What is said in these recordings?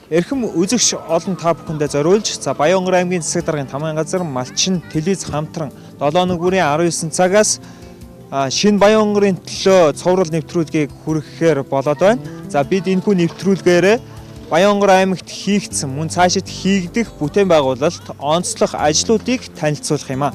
Эрхэм үзэгч олон та бүхэндээ зориулж Баянгар аймгийн засаг даргын тамгын газар малчин телевиз хамтран 7 өдрийн 19 цагаас шинэ Баянгарын төлөө цовруул нэвтрүүлгийг хүргэхээр болоод байна. За бид энэхүү нэвтрүүлгээр Баянгар аймагт хийгдсэн мөн цаашид хийгдэх бүтээн байгуулалт онцлог ажлуудыг танилцуулах юм аа.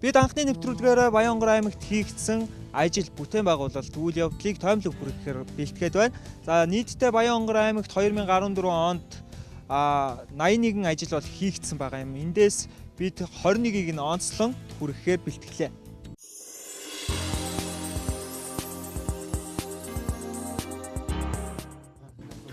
Бид анхны нэвтрүүлгээр Баянгар аймагт хийгдсэн ажил бүтээн байгуулалт үйл явдлыг тоомлог бүргэхээр бэлтгээд байна. За нийтдээ Баянгар аймагт 2014 онд 81 ажил бол хийгдсэн байгаа юм. Эндээс бид 21-ийг нь онцлон бүргэхээр бэлтгэлээ.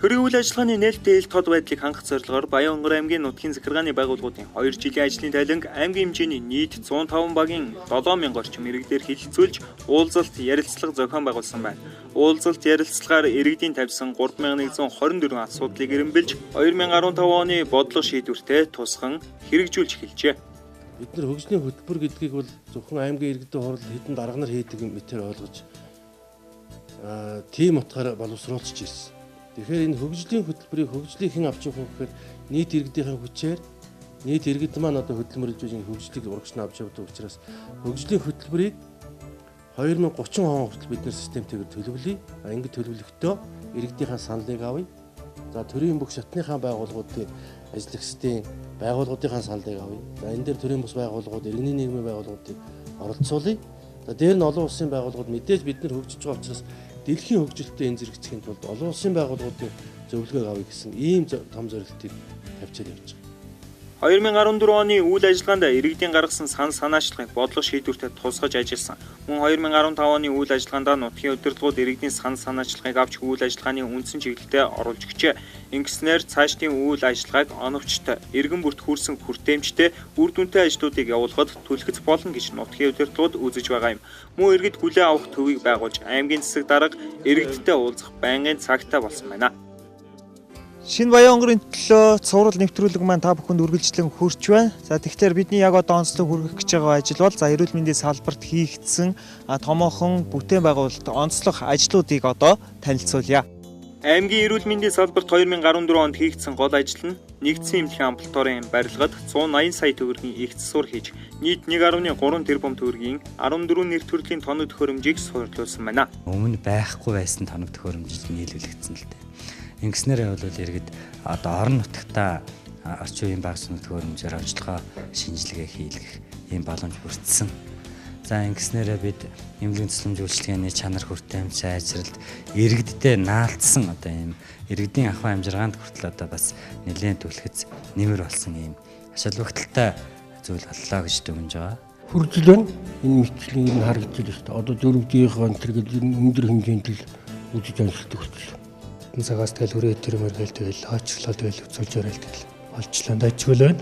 Төрийн үйл ажиллагааны нээлттэй ил тод байдлыг хангах зорилгоор Баянгар аймгийн нутгийн захиргааны байгууллагуудын 2 жилийн ажлын тайланг аймгийн хэмжээний нийт 105 багийн 7000 орчим иргэдээр хилцүүлж уулзалт ярилцлага зохион байгуулсан байна. Уулзалт ярилцлагаар иргэдийн тавьсан 3124 асуудлыг эренбэлж 2015 оны бодлого шийдвэртэй тусган хэрэгжүүлж эхэлжээ. Бид нар хөгжлийн хөтөлбөр гэдгийг бол зөвхөн аймгийн иргэдэд хурал хэдэн дарга нар хийдэг мэтэр ойлгож тийм утгаараа боловсруулж ирсэн. Тэгэхээр энэ хөгжлийн хөтөлбөрийг хөгжлийг хэн авч явах вэ гэхээр нийт иргэдийн хүчээр нийт иргэд маань одоо хөдөлмөрлөж байгаа хөгжлийг урагш нь авч явдаг учраас хөгжлийн хөтөлбөрийг 2030 он хүртэл бид нар системтэйгээр төлөвлөе. Ингээд төлөвлөхдөө иргэдийнхээ саналыг авъя. За төрийн бүх шатныхаа байгууллагуудын ажил хэсгийн байгууллагуудынхаа саналыг авъя. За энэ дээр төрийн бус байгууллагууд, иргэний нийгмийн байгууллагуудыг оролцуулъя. За дээр нь олон улсын байгууллагууд мэдээж бид нар хөгжиж байгаа учраас дэлхийн хөгжилтөд энэ зэрэгцхийн тулд олон улсын байгууллагуудын зөвлөгөөг авъя гэсэн ийм том зорилтыг тавьчаад явж байгаа. 2014 оны үйл ажиллагаанд иргэдийн гаргасан санаачлагыг бодлого шийдвэртэй тусгаж ажилласан. Мөн 2015 оны үйл ажиллагаанд нутгийн удирдлагууд иргэдийн санаачлагыг авч үйл ажиллагааны үндсэн чиглэлдээ оруулж өгчээ. Ингэснээр цаашдын үйл ажиллагааг оновчтой, иргэн бүрт хүрсэн хүртээмжтэй, үр дүнтэй ажлуудыг явуулахад түлхэц болно гэж нутгийн удирдлагууд үзэж байгаа юм. Мөн иргэд хүлээн авах төвийг байгуулж аймгийн засаг дарга иргэдтэй уулзах байнгын цагтаа болсон байна. Шинэ Баянгарын төлөө цовруул нэвтрүүлэг маань та бүхэнд үргэлжлэн хүрч байна. За тэгэхээр бидний яг одоо онцлог хүргэх гэж байгаа ажил бол эрүүл мэндийн салбарт хийгдсэн томоохон бүтээн байгуулалт онцлог ажлуудыг одоо танилцуулъя. Аймгийн эрүүл мэндийн салбарт 2014 онд хийгдсэн гол ажил нь нэгдсэн эмнэлгийн амбулаторийн барилгад 180 сая төгрөгийн их засвар хийж нийт 1.3 тэрбум төгрөгийн 14 нэр төрлийн тоног төхөөрөмжийг суурлуулсан байна. Өмнө байхгүй байсан тоног төхөөрөмжид нийлүүлэгдсэн л дээ. Ингэснээр бол иргэд одоо орон нутгатаа орчин үеийн багц төхөөрөмжөөр онцлогоо шинжилгээ хийлгэх ийм боломж бүрдсэн. За ингэснээр бид эмнэлгийн төсөлмж үйлчилгээний чанар хүртээмж сайжралт иргэдтэй наалтсан одоо ийм иргэдийн ахуйн амжиргаанд хүртэл одоо бас нэлээд түлхэц нэмэр болсон ийм ач холбогдолтой зүйл боллоо гэж дүгнэж байгаа. Хүржил байна. Энэ мэтчлийг нь харагдаж байна шүү дээ. Одоо дөрөвдийнхөө энэ өндөр хэмжээнд л үзэж амжилт өгсөн. Цагаас тэгэл хүрээ төрмөр гэлтэл хаачлаад байл үзүүлжээрэл тэгэл олчлоо дайчгүй байна.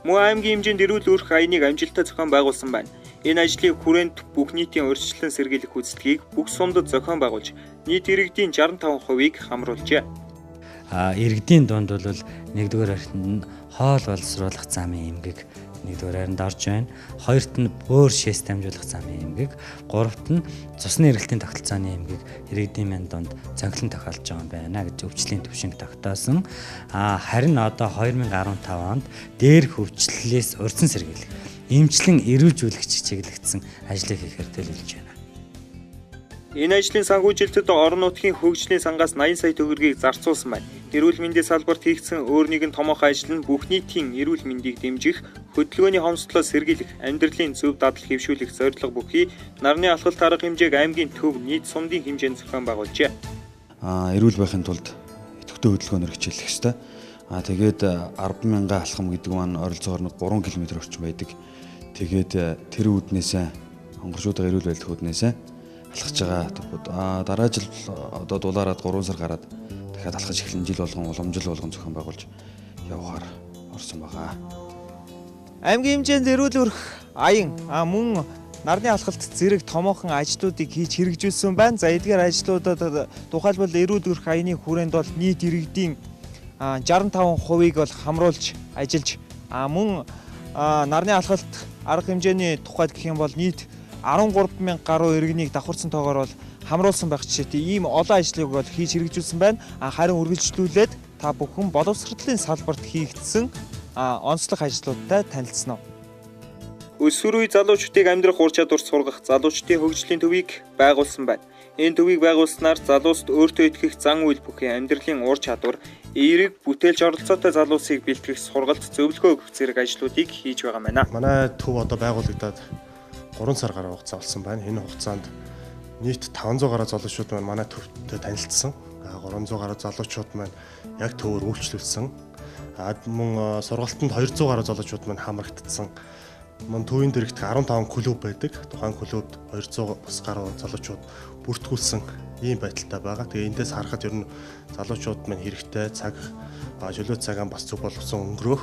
Мөн аймгийн хэмжээнд эрүүл үүрэх аяныг амжилттай зохион байгуулсан байна. Энэ ажлыг хүрээнд бүх нийтийн урьдчилан сэргийлэх үйлчлэгийг бүх сумдад зохион байгуулж нийт иргэдийн 65%-ийг хамруулжээ. Иргэдийн дунд бол нэгдүгээр архинд хоол боловсруулах замын эмгэг нэгдүгээр харинд орж байна. Хоёрт нь бөөр шээс дамжуулах замын эмгэг, гуравт нь цусны эргэлтийн тогтолцооны эмгэг иргэдийн манд донд цонхлон тохиолж байгаа юм байна гэж өвчлөлийн төвшинг тогтоосон. Харин одоо 2015 онд дээр хөвчлөлээс урьдсан сэргийлэх, эмчлэн эрүүжүүлэх чиглэгдсэн ажлыг хийхээр төлөвлөж байна. Энэ ажлын санхүүжилтэд орон нутгийн хөгжлийн сангаас 80 сая төгрөгийг зарцуулсан байна. Эрүүл мэндийн салбарт хийгдсэн өөр нэгэн томоохон ажил нь бүх нийтийн эрүүл мэндийг дэмжих, хөдөлгөөний хомсдлоо сэргийлэх, амьдралын зөв дадал хэвшүүлэх зорилго бүхий нарны алхалт арга хэмжээг аймгийн төв нийт сумдын хэмжээнд зохион байгуулжээ. Эрүүл байхын тулд идэвхтэй хөдөлгөөнөөр хичээлэх ёстой. Тэгээд 10,000 алхам гэдэг маань ойролцоогоор 3 км орчим байдаг. Тэгээд тэр үүднээсээ хонгорчуудаа эрүүл байлдах үүднээсээ алхаж байгаа. Дараа жил одоо дулаараад 3 сар гараад дахиад алхаж эхлэн жил болгон уламжил болгон зохион байгуулж явахаар орсон байгаа. Аймгийн хэмжээнд эрүүл үүрэх аян мөн нарны алхалт зэрэг томоохон ажлуудыг хийж хэрэгжүүлсэн байна. За эдгээр ажлуудад тухайлбал эрүүл өрх аяны хүрээнд бол нийт иргэдийн 65%-ийг бол хамруулж ажиллаж мөн нарны алхалт арга хэмжээний тухайд гэх юм бол нийт 13,000 гаруй иргэнийг давхарсан тоогоор бол хамруулсан байх жишээтэй ийм олон ажлыг бол хийж хэрэгжүүлсэн байна. Харин үргэлжлүүлээд та бүхэн боловсролын салбарт хийгдсэн онцлог ажлуудтай танилцсан уу? Өсвөр үе залуучуудыг амьдрах ур чадвар сургах залуучдын хөгжлийн төвийг байгуулсан байна. Энэ төвийг байгуулснаар залуусд өөртөө итгэх зан үйл бүхэн амьдралын ур чадвар, эерэг бүтээлч оролцоотой залуусыг бэлтгэх сургалт зөвлөгөө өгөх зэрэг ажлуудыг хийж байгаа байна. Манай төв одоо байгуулагдаад 3 сар гаруй хугацаа болсон байна. Энэ хугацаанд нийт 500 гаруй залуучууд маань манай төвтэй танилцсан. 300 гаруй залуучууд маань яг төвөөр үйлчлүүлсэн. Мөн сургалтанд 200 гаруй залуучууд маань хамрагдсан. Мөн төвийн дэрэгт 15 клуб байдаг. Тухайн клубт 200 бас гаруй залуучууд бүртгүүлсэн ийм байдалтай байгаа. Тэгээ эндээс харахад ер нь залуучууд маань хэрэгтэй цаг, чөлөө цагаан бас зөв болгосон өнгөрөх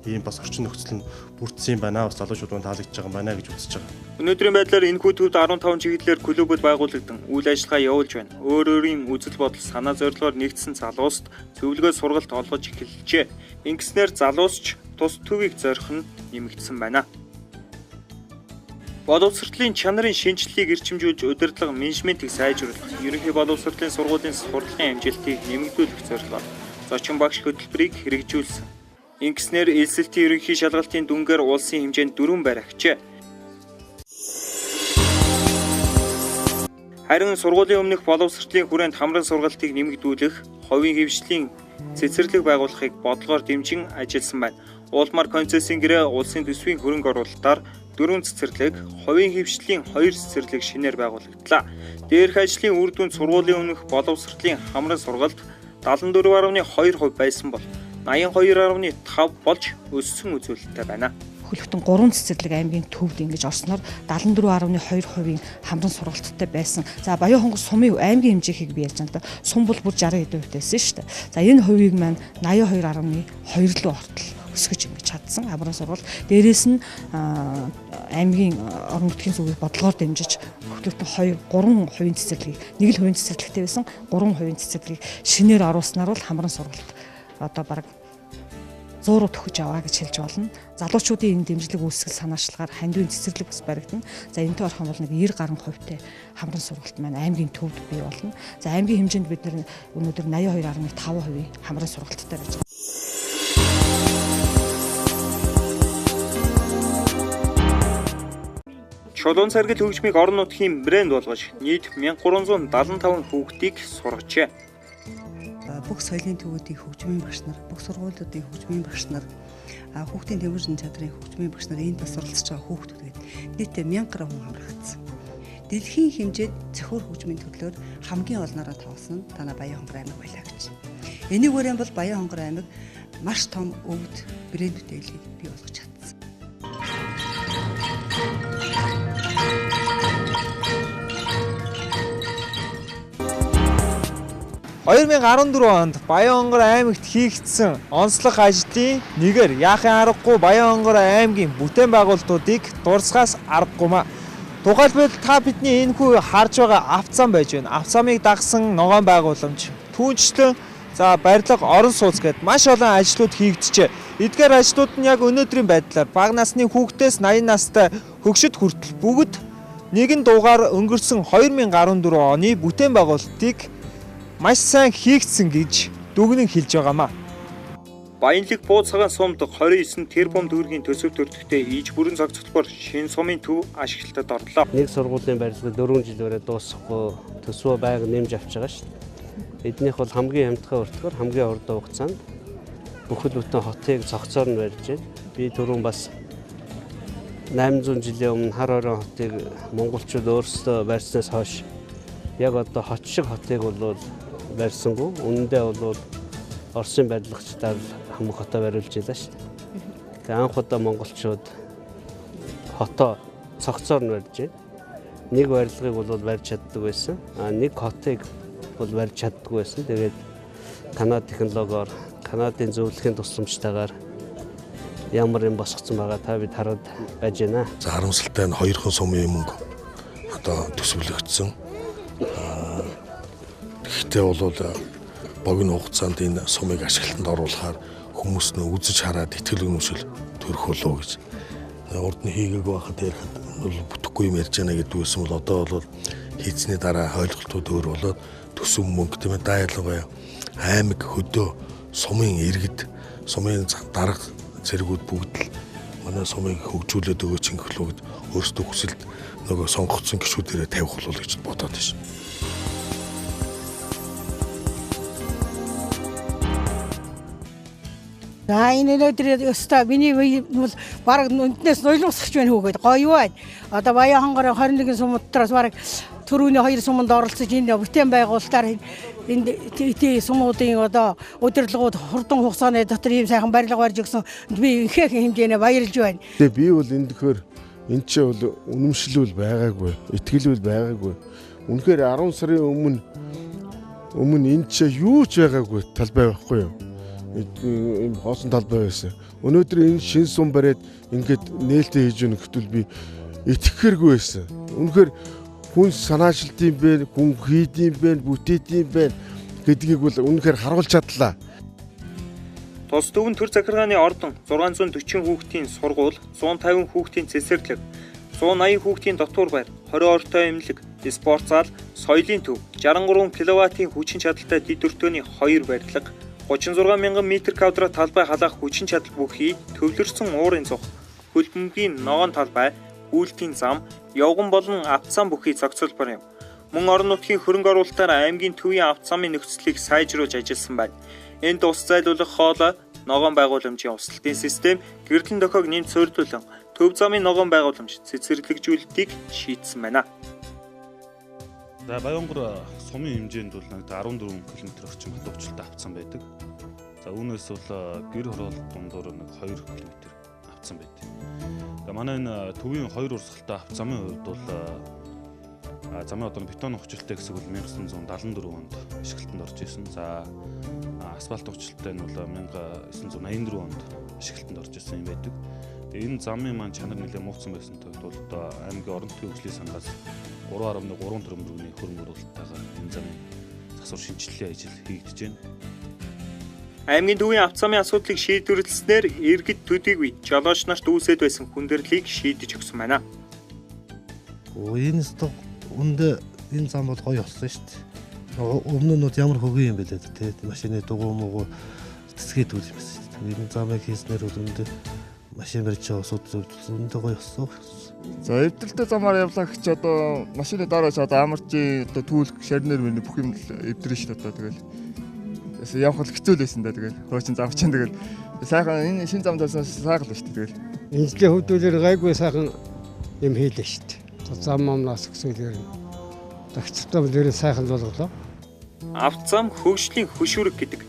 ийм бас орчин нөхцөл нь бүрдсэн юм байна. Бас залуучууд маань таалагдж байгаа юм байна гэж үзэж байгаа. Өнөөдрийн байдлаар энэхүү төвд 15 чиглэлээр клубуд байгуулагдсан үйл ажиллагаа явуулж байна. Өөрийн үзэл бодол, санаа зорилгоор нэгдсэн залууст зөвлөгөө сургалт олгож эхэлжээ. Ингэснээр залуусч тус төвийг зорих нь нэмэгдсэн байна. Боловсролын чанарын шинжилгээг эрчимжүүлж удирдлага менежментийг сайжруулах, ерөнхий боловсролын сургуулийн сурталчилгын амжилтыг нэмэгдүүлэх зорилгоор зочин багш хөтөлбөрийг хэрэгжүүлсэн. Ингэснээр элсэлтийн ерөнхий шалгалтын дүнгээр улсын хэмжээнд 4 баригчээ. Харин сургуулийн өмнөх боловсролын хүрээнд хамран сургалтыг нэмэгдүүлэх, хувийн хэвшлийн цэцэрлэг байгуулахыг бодлогоор дэмжин ажилласан байна. Улмаар концессийн гэрээ улсын төсвийн хөрөнгө оруулалтаар 4 цэцэрлэг, хувийн хэвшлийн 2 цэцэрлэг шинээр байгуулагдлаа. Дээрх ажлын үр дүнд сургуулийн өмнөх боловсролын хамран сургалт 74.2% байсан бол 82.5 болж өссөн үзүүлэлттэй байна. Хөлөгтөн 3 цэцэрлэг аймгийн төвд ингэж орсноор 74.2% хамран сургалттай байсан. За Баян хонгор сумын аймгийн хэмжээхийг би ярьж байгаа. Сум бол бүр 60% байсан шүү дээ. За энэ хувийг маань 82.2 руу ортол өсгөж ингэж чадсан хамран сургалт. Дээрээс нь аймгийн орон нутгийн зүгийг бодлогоор дэмжиж хөлөгтөн 3% цэцэрлэгийг, нэг л хувийн цэцэрлэгтэй байсан 3% цэцэрлэгийг шинээр оруулснаар бол хамран сургалт одоо бараг 100 руу төхөж аваа гэж хэлж болно. Залуучуудын энэ дэмжлэг үүсгэл санаачлагаар хандивын цэцэрлэг бас баригдана. За энэтэй орхон бол нэг 90 гаруй хувьтай хамран сургалт маань аймгийн төвд бий болно. За аймгийн хэмжээнд бид өнөөдөр 82.5% хамран сургалттай байж байгаа. Чулуун царгил хөгжмийг орон нутгийн брэнд болгож нийт 1375 хүүхдийг сургажээ. Бүх соёлын төвүүдийн хөгжмийн багш нар, бүх сургуулиудын хөгжмийн багш нар, хүүхдийн тэмүүлжин чадрын хөгжмийн багш нар энд бас оролцож байгаа хүүхдүүд нийтдээ 1000 гаруй хүн хамрагдсан. Дэлхийн хэмжээд зохиор хөгжмийн төрлөөр хамгийн олноороо тоосон нь танай Баян хонгор аймаг байлаа гэж. Энийг өрөөнд бол Баян хонгор аймаг маш том өвд брэнд бүтээлийг бий болгож чадсан. 2014 онд Баян хонгор аймагт хийгдсэн онцлог ажлын нэгээр яахын аргагүй Баян хонгор аймгийн бүтээн байгуулалтуудыг дурсгаас аргагүй маа. Тухайлбал та бидний энэхүү харж байгаа авцам байж байна. Авцамыг дагсан ногоон байгууламж, түүнчлэн за барилга, орон сууц гээд маш олон ажлууд хийгджээ. Эдгээр ажлууд нь яг өнөөдрийн байдлаар бага насны хүүхдээс 80 настай хөгшөд хүртэл бүгд нэгэн дуугаар өнгөрсөн 2014 оны бүтээн байгуулалтыг маш сайн хийгдсэн гэж дүгнэн хэлж байгаамаа. Баянлаг бууз цагаан сумд 29 тэрбум төгрөгийн төсөв төрөлхтөй иж бүрэн зохицолбоор шинэ сумын төв ашиглалтад орлоо. Нэг сургуулийн барилга 4 жилээрээ дуусахгүй төсвөө байнга нэмж авч байгаа шүү дээ. Эднийх бол хамгийн хямдхан өртгөр хамгийн урт хугацаанд бүхэл бүтэн хотыг цогцоор нь барьж байна. Би түрүүн бас 800 жилийн өмнө хар хорон хотыг монголчууд өөрсдөө барьснаас хойш яг одоо хот шиг хотыг бол барьсангүй. Үнэндээ бол Оросын барилгачдаар хамаг хотоо бариулж байлаа шүү дээ. Тэгээ анх удаа монголчууд хотоо цогцоор нь барьж байна. Нэг барилгыг бол барьж чаддаг байсан. Нэг хотыг бол барьж чаддаггүй байсан. Тэгээд Канада технологиор, Канадын зөвлөхийн тусламжтайгаар ямар юм босгоцсон байгаа та бид хараад байж байна. За харамсалтай нь 2хан сумын мөнгө одоо төсвөлөгдсөн. Гэхдээ бол богино хугацаанд энэ сумыг ашиглалтанд оруулахаар хүмүүс нь үзэж хараад итгэл үнэмшил төрөх болов гэж. Урд нь хийгээг байхад ярихад бол бүтэхгүй юм ярьж байна гэдэг үсэн бол одоо бол хийцний дараа ойлголтууд өөр болоод төсөв мөнгө тийм ээ дайлгая аймаг хөдөө сумын иргэд сумын дарга зэргүүд бүгд л манай сумыг хөгжүүлээд өгөөч ингэхлөө гэд өөрсдөө хүсэлт нөгөө сонгогдсон гишүүдээрээ тавих болов гэж бодоод байна. За энэ өнөөдөр өстой миний бол баг нүднээс нулимсгч байна хөөгд гоё байна. Одоо Баян хонгорын 21 сум дотроос баг төрөүний 2 суманд оролцож энэ бүтээн байгуулалтаар энэ сумуудын одоо удирдлагууд хурдан хугацааны дотор ийм сайхан барилга барьж өгсөн би ихэх хэмжээний баярлж байна. Тэгээ би бол энэ тэгэхээр энэ ч бол үнэмшлүүл байгаагүй, итгэлүүл байгаагүй. Үнэхээр 10 сарын өмнө энэ ч юу ч байгаагүй талбай байхгүй юу? Ийм хоосон талбай байсан. Өнөөдөр энэ шин сум бариад ингээд нээлттэй хийж өгөх гэтэл би итгэхэргүй байсан. Үнэхээр хүн санаачилтын бэ, хүн хийдийн бэ, бүтээдийн бэ гэдгийг бол үнэхээр харуулж чадлаа. Тус төвн төр захиргааны ордон 640 хүүхдийн сургууль, 150 хүүхдийн цэцэрлэг, 180 хүүхдийн дотуур байр, 20 ортой эмнэлэг, спорт зал, соёлын төв, 63 кВт-ийн хүчин чадалтай дэд өртөөний 2 барилга, 36 мянган метр квадрат талбай халаах хүчин чадал бүхий, төвлөрсөн уурын цух, хөлбөмбөгийн ногоон талбай, үйлдлийн зам, явган болон автозам бүхий зохицуулбар юм. Мөн орон нутгийн хөрөнгө оруулалтаар аймгийн төвийн автозамын нөхцөлийг сайжруулж ажилласан байна. Энд ус зайлуулах хоолой, ногоон байгууламжийн усталтын систем, гэрэлэн дохиог нэмж суурьдуулан төв замын ногоон байгууламж цэцэрлэгжүүлэлтийг шийдсэн байна. За Баянгор сумын хэмжээнд бол 14 км орчим хатуучилтай автсан байдаг. За үүнээс бол гэр хороолт дундуур 2 км автсан байдаг. За манай энэ төвийн 2 урсгалтай автзамын хувьд бол замын одоо бетон ухжилттай хэсэг бол 1974 онд ашиглалтанд орж исэн. За асфальт ухжилттай нь бол 1984 онд ашиглалтанд орж исэн юм байдаг. Тэгээ энэ замын маань чанар нэлээд муухсан байсан тохиолдолд бол одоо аймгийн орон нутгийн хөгжлийн сангаас 3.3 тэрбум төгрөгийн хөрөнгө оруулалттайгаар энэ замын засвар шинжилгээ ажил хийгдэж байна. Аймгийн төвийн автозамын асуудлыг шийдвэрлэснээр иргэд төдийгүй жолооч нарт үүсэт байсан хүндрэлийг шийдэж өгсөн байна. Энэ энэ зам бол гоё болсон шүү дээ. Өмнө нь ямар хөгийн юм бэлээ те машины дугуй муугүй цэцгээд үл юм шүү дээ. Энэ замыг хийснээр өндөө машин барьж байгаа усууд өндөө гоё болсон. За эвдэрэлтэй замаар явлаа гэж одоо машины дараач одоо амарчийн одоо түүлх шарнэр мөрний бүх юм эвдэрэн шүү дээ. Тэгэл явах хэцүү л байсан да. Тэгэл хөөчин замчин тэгэл сайхан энэ шин зам тавьсан сайхан л шүү дээ. Тэгэл Энэчлийн хөвдүүлэр гайгүй сайхан юм хийлээ шүү дээ. Зам амнаас гэсэлэр тагцтай мөрөө сайхан болголоо. Автозам хөгжлийн хөшүүрэг гэдэг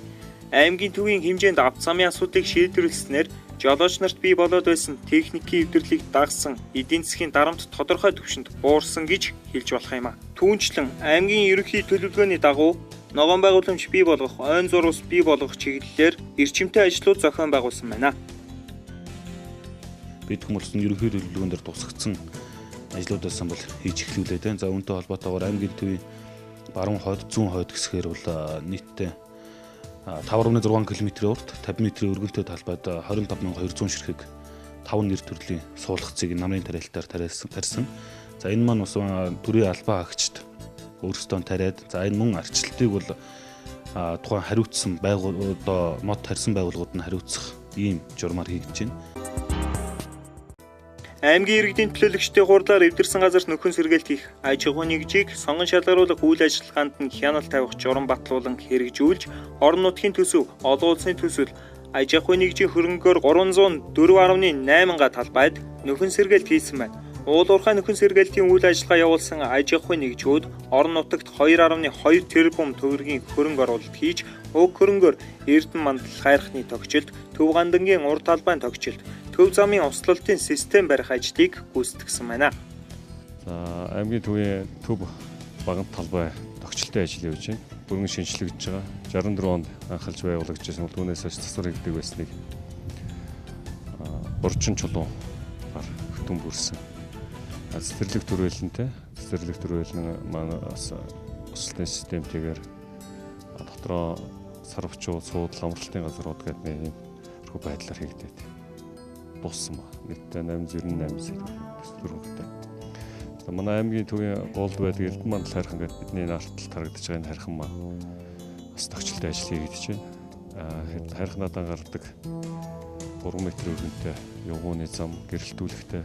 аймгийн төвийн хэмжээнд автозамын асуудлыг шийдвэрлэснээр жолооч нарт бий болоод байсан техникийн эвдэрлийг дагсан эдийн засгийн дарамт тодорхой түвшинд буурсан гэж хэлж болох юм а. Түүнчлэн аймгийн ерөнхий төлөвлөгөөний дагуу ногоон байгууламж бий болгох, ойн зур ус бий болгох чиглэлээр эрчимтэй ажлууд зохион байгуулсан байна. Бид хүмүүст нь ерөнхий төлөвлөгөөн дээр тусгацсан ажлуудаас бол хийж эхлүүлээ тийм. За үүнтэй холбоотойгоор аймгийн төвийн баруун хойд, зүүн хойд гэсгээр бол нийтдээ 5.6 км урт 50 м өргөнтэй талбайд 25200 ширхэг 5 нэр төрлийн суулгацыг намрын тариалтаар тарьсан. За энэ маань бас төрийн албаа агчид өөрсдөө тариад за энэ мөн арчлалтыг бол тухайн хариуцсан байгууллагууд мод тарьсан байгууллагууд нь хариуцах ийм журмаар хийгдэж байна. Аймгийн иргэдийн төлөөлөгчдийн хурдлаар эвдэрсэн газарт нөхөн сэргээлт хийх, аж ахуйн нэгжийг сонгон шалгаруулах үйл ажиллагаанд нь хяналт тавих журам батлуулан хэрэгжүүлж, орон нутгийн төсөв, олон улсын төсөл, аж ахуйн нэгжийн хөрөнгөөр 304.8 га талбайд нөхөн сэргээлт хийсэн байна. Уул уурхай нөхөн сэргээлтийн үйл ажиллагаа явуулсан аж ахуйн нэгжүүд орон нутагт 2.2 тэрбум төгрөгийн хөрөнгө оруулалт хийж, уг хөрөнгөөр Эрдэнэ мандал хайрхны тогтчлт, Төв гандангийн урд талбайн тогтчлт, төв замын услалтын систем барих ажлыг гүйцэтгэсэн байна. За аймгийн төвийн төв багант талбай тогтчлтын ажил явж байна. Бүрэн шинжлэгдэж байгаа. 64 онд анхалж байгуулагдаж байсан бол түүнээс хойш засвар хийгдэг байсныг уржин чулуугаар хөтөн бүрсэн. Цэцэрлэг төрөлнтэй цэцэрлэг төрөлн маань бас өсөлтийн системтэйгээр дотроо сарвчуу суудлал амралтын газрууд гэдэг нэг хөө байдлаар хийгдээд дууссан ба. Нийтдээ 898 төгрөгтэй. Манай аймгийн төвийн голд байдаг Элдэн мандал хайрхан гэдэг бидний наалтал тарагдж байгаа энэ хайрхан маань бас тогтчлолтой ажил хийгдэж байна. Хайрханадаа гардаг 3 м өргөнтэй явгууны зам гэрэлтүүлэхтэй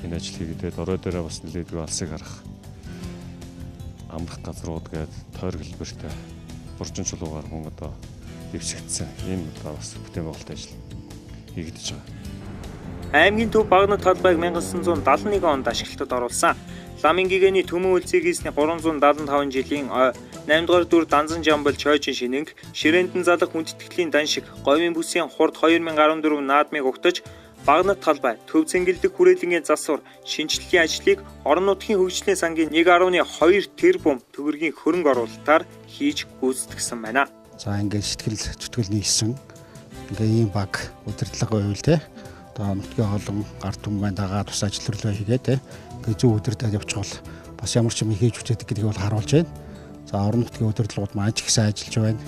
энэ ажил хийгдээд орой дээрээ бас нэлээдгүй алсыг харах амрах газрууд гээд тойр хэлбэртэй уржин чулуугаар хүн одоо дэвсэгдсэн ийм одоо бас бүтээн байгуулалт ажил хийгдэж байгаа. Аймгийн төв багнат талбайг 1971 онд ашиглалтад оруулсан. Ламын гигэний төмөн үлцгийг хийсний 375 жилийн 8 дугаар дүр Данзан Жамбал Чойжин шинэнг Ширэндэн залах хүндэтгэлийн дан шиг говийн бүсийн хурд 2014 наадмыг угтаж багнат талбай төв цэнгэлдэх хүрээлэнгийн засвар шинжилгээний ажлыг орон нутгийн хөгжлийн сангийн 1.2 тэрбум төгрөгийн хөрөнгө оруулалтаар хийж гүйцэтгэсэн байна. За ингээд сэтгэл зүтгэл нийлсэн. Ингээ ийм баг удирдлага байвал те одоо нутгийн олон ард түмэн дагаа тус ажил хөрлөө хийгээд те ингээ зөв удирдах явчихвал бас ямар ч юм хийж үтээдэг гэдгийг бол харуулж байна. За орон нутгийн удирдлагууд маань ч их сайн ажиллаж байна.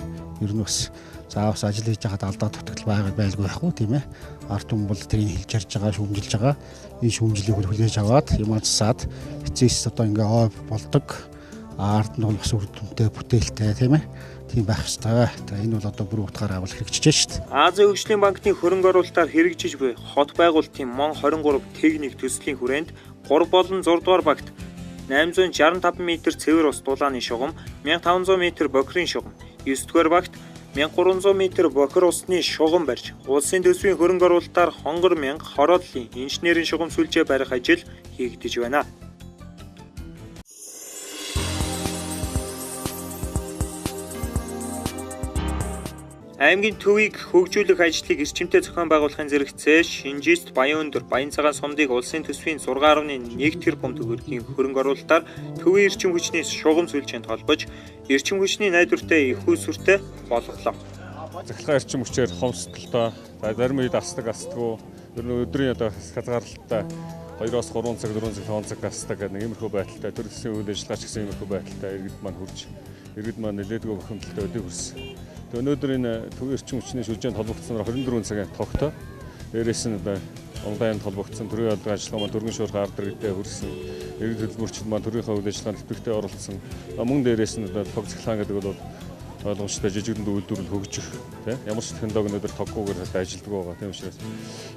Ер нь бас заавс ажил хийж байхад алдаа дутагдал байлгүй байх уу тийм ээ. Ард түмэн бол тэрийг хэлж харж байгаа, шүүмжилж байгаа. Энэ шүүмжлийг хүлээж аваад юм засаад эцэс одоо ингээ ой болдог. Ард нь бас үр дүнтэй бүтээлтэй тийм ээ. Тийм байх ёстой. Энэ бол одоо бүр утгаараа авал хэрэгжиж шүү дээ. Азийн хөгжлийн банкны хөрөнгө оруулалтаар хэрэгжиж буй хот байгуулалтын МОН 23 техник төслийн хүрээнд 3 болон 6 дугаар багт 865 м цэвэр ус дулааны шугам, 1500 м бохирын шугам, 9 дугаар багт 1300 м бохир усны шугам барьж, улсын төсвийн хөрөнгө оруулалтаар хонгор мянга хороодлын инженерийн шугам сүлжээ барих ажил хийгдэж байна. Аймгийн төвийг хөгжүүлэх ажлыг эрчимтэй зохион байгуулахын зэрэгцээ Шинжист Баян өндөр Баян цагаан сумдыг улсын төсвийн 6.1 тэрбум төгрөгийн хөрөнгө оруулалтаар төвийн эрчим хүчний шугам сүлжээнд холбож эрчим хүчний найдвартай их усүртэй болголоо. Захиргааны эрчим хүчээр хомсдолтой, зарим үед асдаг асдаггүй, ер нь өдрийн одоо хязгаарлалттай 2-3 цаг 4 цаг 5 цаг асдаг гэдэг нэг иймэрхүү байдалтай төр засгийн үйл ажиллагаа ч гэсэн иймэрхүү байдалтай иргэд маань хурж иргэд маань нэлээдгүй бохимдолтой өдөө хүрсэн. Өнөөдөр энэ төвийн эрчим хүчний шүлжээнд холбогдсоноор 24 цагийн тогтоо. Дээрээс нь одоо онлайнд холбогдсон төрийн албан ажиллагаа маань дөрвөн шуурга ард иргэдэд хүрсэн. Иргэд хөтөлмөрчид маань төрийнхөө үйл ажиллагаанд идэвхтэй оролцсон. Мөн дээрээс нь одоо тог цэглаан гэдэг бол ойлгомжтой жижигэн үйлдвэрлэл хөгжих тийм ямар ч технологи өнөөдөр тоггүйгээр ажилладаг байгаа. Тийм учраас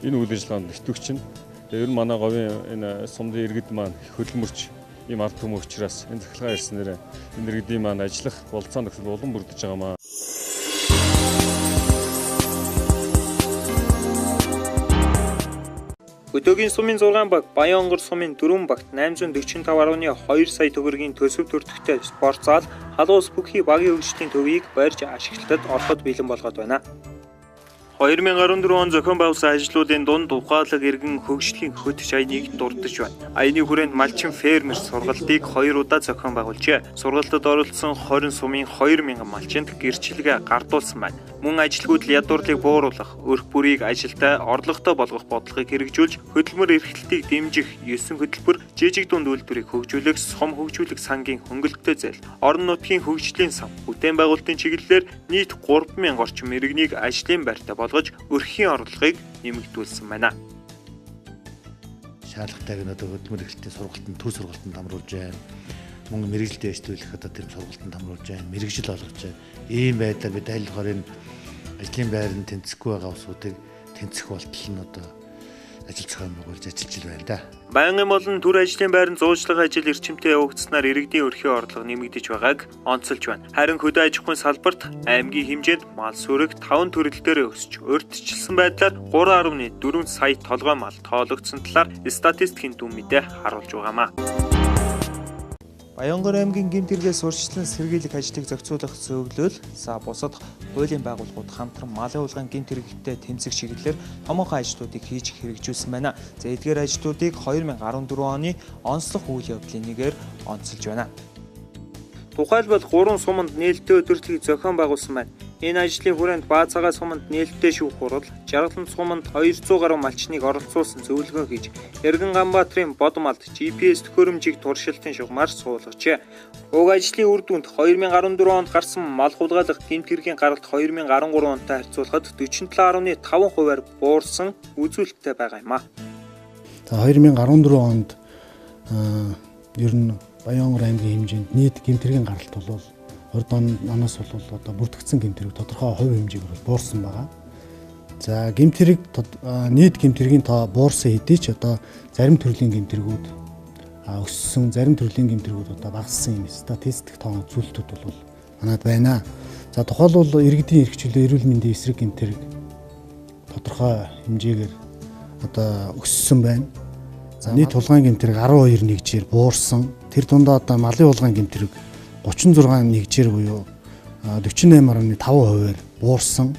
энэ үйл ажиллагаанд идэвхч нь. Ер нь манай говийн энэ сумдын иргэд маань хөдөлмөрч ийм ард түмэн учраас энэ захиргаа ирснээр энэ иргэдийн маань ажиллах болцоо нөхцөл улам бүрдэж байгаа маа. Өдөөгийн сумын 6 баг, Баян онгор сумын 4 багт 845.2 сая төгрөгийн төсөв төртөгтэй спорт зал, халуун ус бүхий багийн хөгжлийн төвийг барьж ашиглалтад ороход бэлэн болгоод байна. 2014 он зохион байгуулсан ажлуудын дунд ухаалаг иргэн хөгжлийн хөт чайныг дурдж байна. Аяны хүрээнд малчин фермер сургалтыг 2 удаа зохион байгуулжээ. Сургалтад оролцсон 20 сумын 2000 малчинд гэрчлэгээ гардуулсан байна. Мөн ажилгүйд ядуурлыг бууруулах, өрх бүрийг ажилдаа орлоготой болгох бодлогыг хэрэгжүүлж, хөдөлмөр эрхлэлтийг дэмжих 9 хөтөлбөр, жижиг дунд үйлдвэрийг хөгжүүлэх, сум хөгжүүлэх сангийн хөнгөлөлттэй зээл, орон нутгийн хөгжлийн сан, бүтээн байгуулалтын чиглэлээр нийт 3000 орчим иргэнийг ажлын байртаа болгож өрхийн орлогыг нэмэгдүүлсэн байна. Шаардлагатайг нь одоо хөдөлмөр эрхлэлтийн сургалтанд, төв сургалтанд хамруулж байна. Мөн мэрэгжилтэд дэвшүүлэх одоо тэр сургалтанд хамруулж байна. Мэрэгжил болгож байна. Ийм байдлаар бид аль болохоор энэ ажлын байранд тэнцэхгүй байгаа усуудыг тэнцэх болтол нь одоо ажил зохион байгуулж ажиллаж байна да. Байнгын болон төр ажлын байранд зуучлах ажил эрчимтэй явагдсанаар иргэдийн өрхийн орлого нэмэгдэж байгааг онцолж байна. Харин хөдөө аж ахуйн салбарт аймгийн хэмжээнд мал сүрэг 5 төрөл дээр өсч урьдчилсан байдлаар 3.4 сая толгой мал тоологдсон талаар статистикийн дүн мэдээ харуулж байгаамаа. Баянгор аймгийн гэмт хэрэгээс урьдчилан сэргийлэх ажлыг зохицуулах зөвлөл бусад хуулийн байгууллагууд хамтран малын уулгын гэмт хэрэгтэй тэмцэх чиглэлээр томоохон ажлуудыг хийж хэрэгжүүлсэн байна. Эдгээр ажлуудыг 2014 оны онцлог үйл явдлын нэгээр онцолж байна. Тухайлбал 3 суманд нээлттэй өдөртлөгийг зохион байгуулсан байна. Энэ ажлын хүрээнд Баацагаа суманд нээлттэй шүүх хурал, Жаргалан суманд 200 гаруй малчныг оролцуулсан зөвлөгөө хийж, Эргэн Ганбаатарын Бодмалд GPS төхөөрөмжийг туршилтын шугамар суулгажээ. Уг ажлын үр дүнд 2014 онд гарсан мал хулгайлах гэмт хэргийн гаралт 2013 онтой харьцуулахад 47.5%-аар буурсан үзүүлэлттэй байгаа юм а. За 2014 онд ер нь Баянгор аймгийн хэмжээнд нийт гэмт хэргийн гаралт бол 20 оноос бол одоо бүрдэгдсэн гэмт хэрэг тодорхой хувь хэмжээгээр буурсан байгаа. За гэмт хэрэг нийт гэмт хэргийн тоо буурсан хэдий ч одоо зарим төрлийн гэмт хэрэгүүд өссөн, зарим төрлийн гэмт хэрэгүүд одоо багассан юм статистик тоон үзүүлэлтүүд бол манайд байна. За тухайлбал иргэдийн эрх чөлөө, эрүүл мэндийн эсрэг гэмт хэрэг тодорхой хэмжээгээр одоо өссөн байна. За нийт хулгайн гэмт хэрэг 12 нэгжээр буурсан. Тэр дундаа одоо малын хулгайн гэмт хэрэг 36 нэгжээр буюу 48.5%-аар буурсан.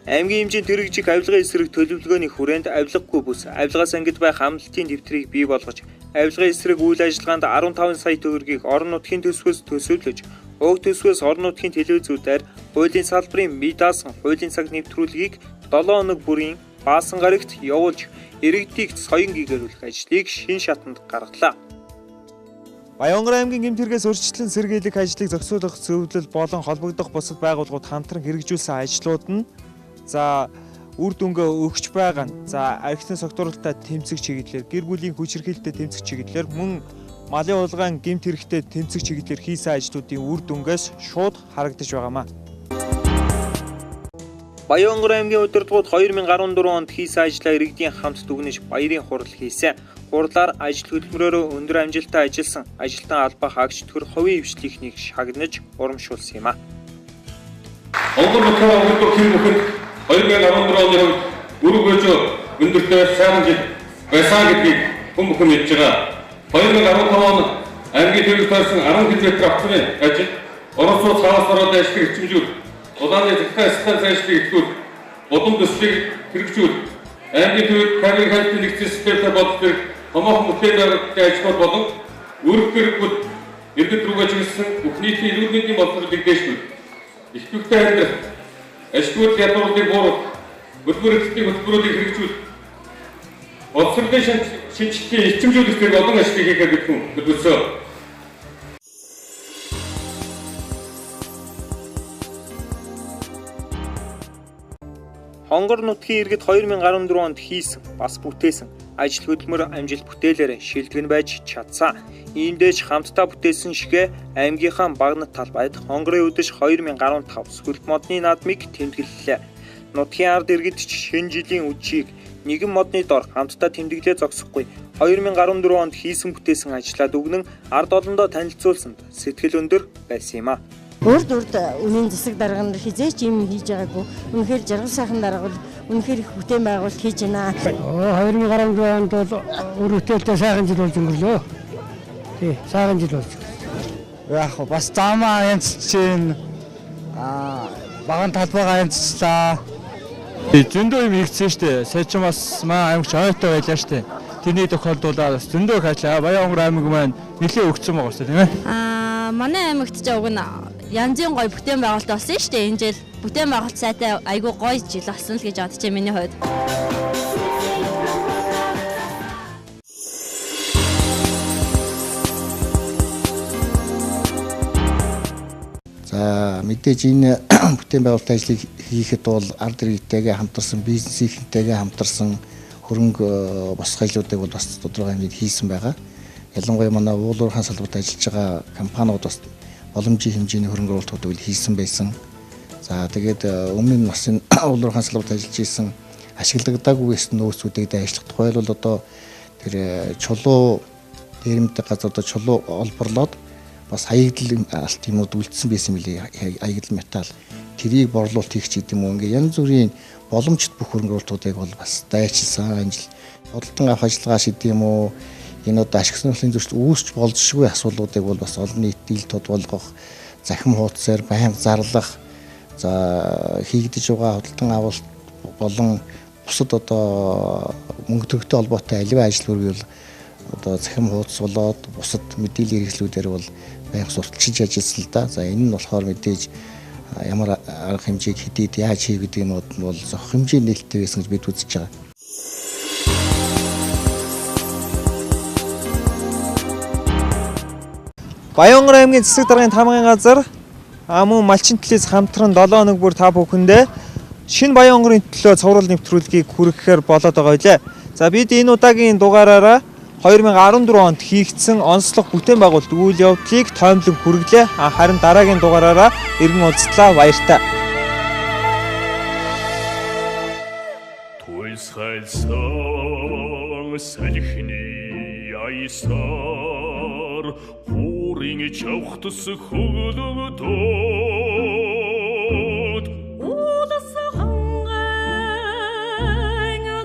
Аймгийн хэмжээнд тэрэгжих авилгын эсрэг төлөвлөгөөний хүрээнд авилгагүй бүс, авилгаас ангид байх амлалтын дэвтрийг бий болгож, авилгын эсрэг үйл ажиллагаанд 15 сая төгрөгийг орон нутгийн төсвөөс төсөвлөж, уг төсвөөс орон нутгийн телевизүүдээр хуулийн салбарын бие даасан хуулийн цаг нэвтрүүлгийг 7 хоног бүрийн баасан гарагт явуулж, иргэдийг соён гэгэрүүлэх ажлыг шин шатанд гаргалаа. Баянгор аймгийн гэмт хэрэгээс урьдчилан сэргийлэх ажлыг зохицуулах зөвлөл болон холбогдох бусад байгууллагууд хамтран хэрэгжүүлсэн ажлууд нь үр дүнгээ өгч байгаа нь архитектурын согтууралтай тэмцэх чиглэлээр, гэр бүлийн хүчирхийлэлтэй тэмцэх чиглэлээр мөн малын хулгайн гэмт хэрэгтэй тэмцэх чиглэлээр хийсэн ажлуудын үр дүнгээс шууд харагдаж байгаамаа. Баянгор аймгийн удирдлагууд 2014 онд хийсэн ажлаа иргэдийн хамт дүгнэж баярын хурал хийсэн. Хурлаар ажил хөдөлмөрөөрөө өндөр амжилттай ажилласан ажилтан албаа хаагч төр хувийн хвшлийнхнийг шагнаж урамшуулсан юм а. Монгол нутгийн хөдөлгөөн хин бүхэнд 2014 оны хувьд бүрэг хожоо өндөртэй сайхан жил байсан гэдгийг хүн бүхэн мэдж байгаа. 2015 онд аймгийн төвөөр таарсан 10 км автобусны ажил орон сууц хаваас ороод ажлыг хэмжүүлэх, улааны захиргааны станц ажлыг эхлүүлэх, бодом төслийг хэрэгжүүлэх, аймгийн төвөөр камерын хайлтын нэгдсэн системтэй бодлого томоохон бүтээл ажлууд болон өргөх хэрэггүүд иргэд рүүгээ чиглэсэн бүх нийтийн эрүүл мэндийн боловсролыг дэвшүүлэх, их төвтэй амьдрах, ажлууд ядуурлыг бууруулах, хөдөлмөрийн хөтөлбөрүүдийг хэрэгжүүлэх, боловсролын шинжилгээ эрчимжүүлэх зэрэг олон ажлыг хийгээд бүхэн төлөвлөсөн. Хонгор нутгийн иргэд 2014 онд хийсэн, бас бүтээсэн ажил хөдөлмөр амжилт бүтээлээр шилтгэн байж чадсан. Иймдээч хамтдаа бүтээсэн шигэ аймгийнхаа багнат талбайд хонгорын үдэш 2015 сүлд модны наадмыг тэмдэглэлээ. Нутгийн ард иргэд шинэ жилийн үдшийг нэгэн модны дор хамтдаа тэмдэглээ зогсохгүй 2014 онд хийсэн бүтээсэн ажлаа дүгнэн ард олондоо танилцуулсанд сэтгэл өндөр байсан юм а. Урд үнийн засаг дарганд хизээч юм хийж байгаагүй. Үнэхээр жаргал сайхан дарга бол үнэхээр их бүтээн байгуулалт хийж байна. 2014 онд бол өр бүтээлтэй сайхан жил болж өнгөрлөө. Тий, сайхан жил болж. Яг бас замаа янзчин баган талбайгаа янзчлаа. Зөндөө юм хийгдсэн шүү дээ. Сая ч бас маа аймагч ойтой байлаа шүү дээ. Тэрний тохиолдуулаад зөндөө хайлаа. Баянгор аймаг маань нэлээд өгцөн байгаа шүү дээ, тийм ээ. Манай аймагт ч уг нь янзын гоё бүтээн байгуулалт болсон шүү дээ. Энэ жил бүтээн байгуулалт сайтай айгүй гоё жил болсон л гэж бодож байна миний хувьд. За мэдээж энэ бүтээн байгуулалтын ажлыг хийхэд бол ард иргэдтэйгээ хамтарсан, бизнесийнхэнтэйгээ хамтарсан хөрөнгө босох ажлуудыг бол бас тодорхой хэмжээнд хийсэн байгаа. Ялангуяа манай уулуурхаан салбарт ажиллаж байгаа компаниуд бас боломжийн хэмжээний хөрөнгө оруулалтуудыг хийсэн байсан. За тэгээд өмнө нь бас энэ уулуурхаан салбарт ажиллаж исэн ашиглагдаагүй байсан нөөцүүдийг дайшлах. Тухайлбал одоо тэр чулуу дээрэмтэй газар одоо чулуу олборлоод бас хаягдл алт юмуд үлдсэн байсан мөлий хаягдл металл тэрийг борлуулалт хийх ч гэдэм үү ингээ янз бүрийн боломжит бүх хөрөнгө оруулалтуудыг бол бас дайчилсан энэ жил бодлон авах ажиллагаа шийдэм юм уу энэ одоо ашиг сонирхлын зөвшөлт үүсч болзошгүй асуудлуудыг бол бас олон нийтэд ил тод болгох захим хуудасаар байнга зарлах за хийгдэж байгаа худалдан авалт болон бусад одоо мөнгө төгтөй холбоотой аливаа ажил хөрвөл одоо захим хуудас болоод бусад мэдээллийн хэрэгслүүдээр бол байнга сурталчилж ажилласан л да. За энэ нь болохоор мэдээж ямар арга хэмжээг хэдийд яаж хий гэдэг нь бол зохих хэмжээ нээлттэй байсан гэж бид үзэж байгаа. Баянгар аймгийн засаг даргын таамагийн газар мөн малчин төлөөс хамтран 7 хоног бүр та бүхэндээ шинэ Баянгарын төлөө цовруул нэвтрүүлгийг хүргэхээр болоод байгаа билээ. За бид энэ удаагийн дугаараараа 2014 онд хийгдсэн онцлог бүтээн байгуулалт үйл явдлыг тоомлон хүргэлээ. Харин дараагийн дугаараараа иргэн уулзлаа. Баяртай. Хүрийн чавхтас хөлөгдөөд удас ханган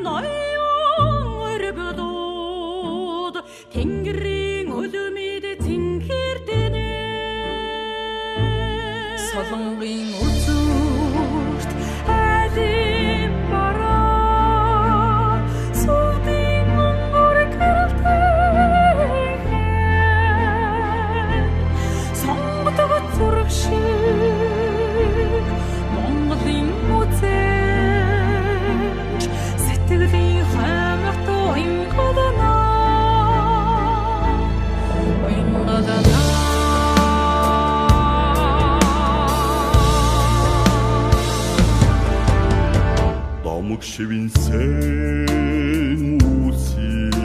ноён өргөдөөд тэнгэрийн өлөмид цэнхэрдэнэ солонгийн үзүүрт адим бараа сүдийн монгор кэрэлтэй Монголын үзэж сэтгэлийн хаймарт уйнгадана Дамаг шивэн сэн үсинүүдэл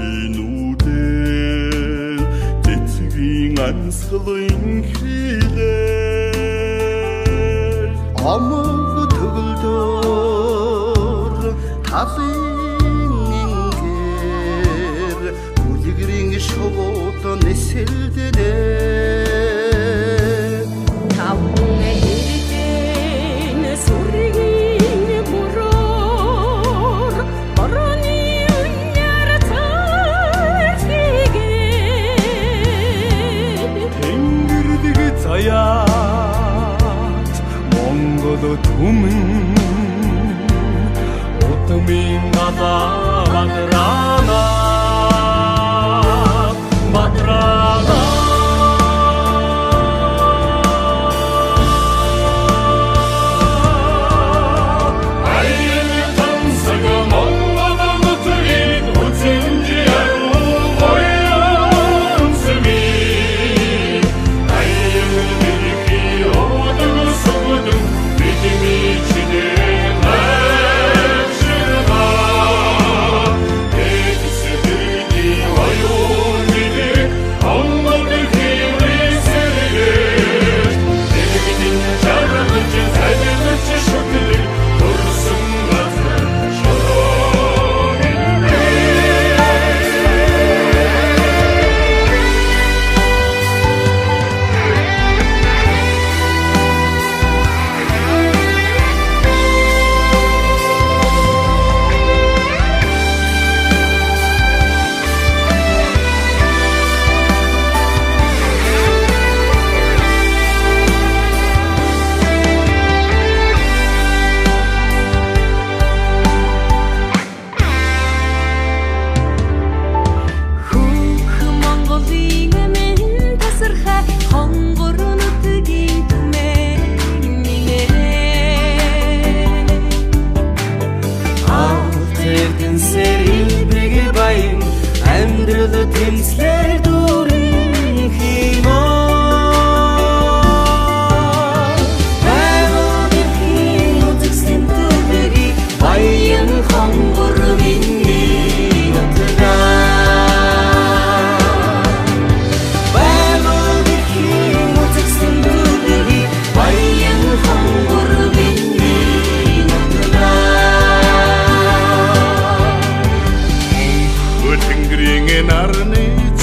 тэцгийн ансгалын Амаг төгөлдөр талын ингээр үлгэрийн шогоод нэсэлдэнэ тавун эрдэн сүргийн мөрөөр орны үнээр цайхигээ тэнгэрдэг заяа Түмэн утмын гадаа мадрана Айн тансаг Монголын нутгийг үзэнди оён сви Айн мэрхи одон согдон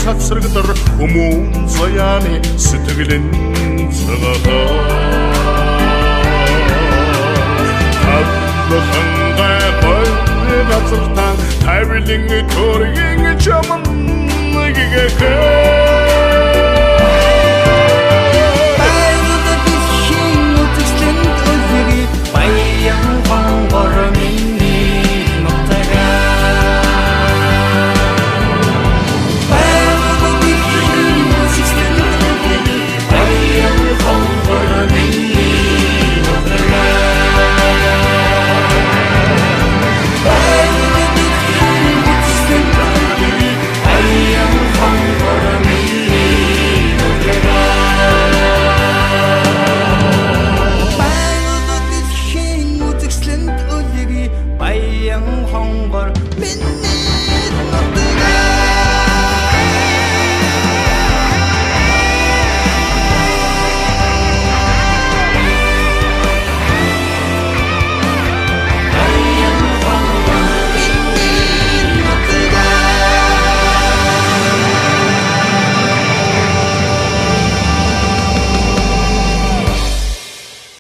Цацрагдар хүмүүн заяаны сэтгэлэн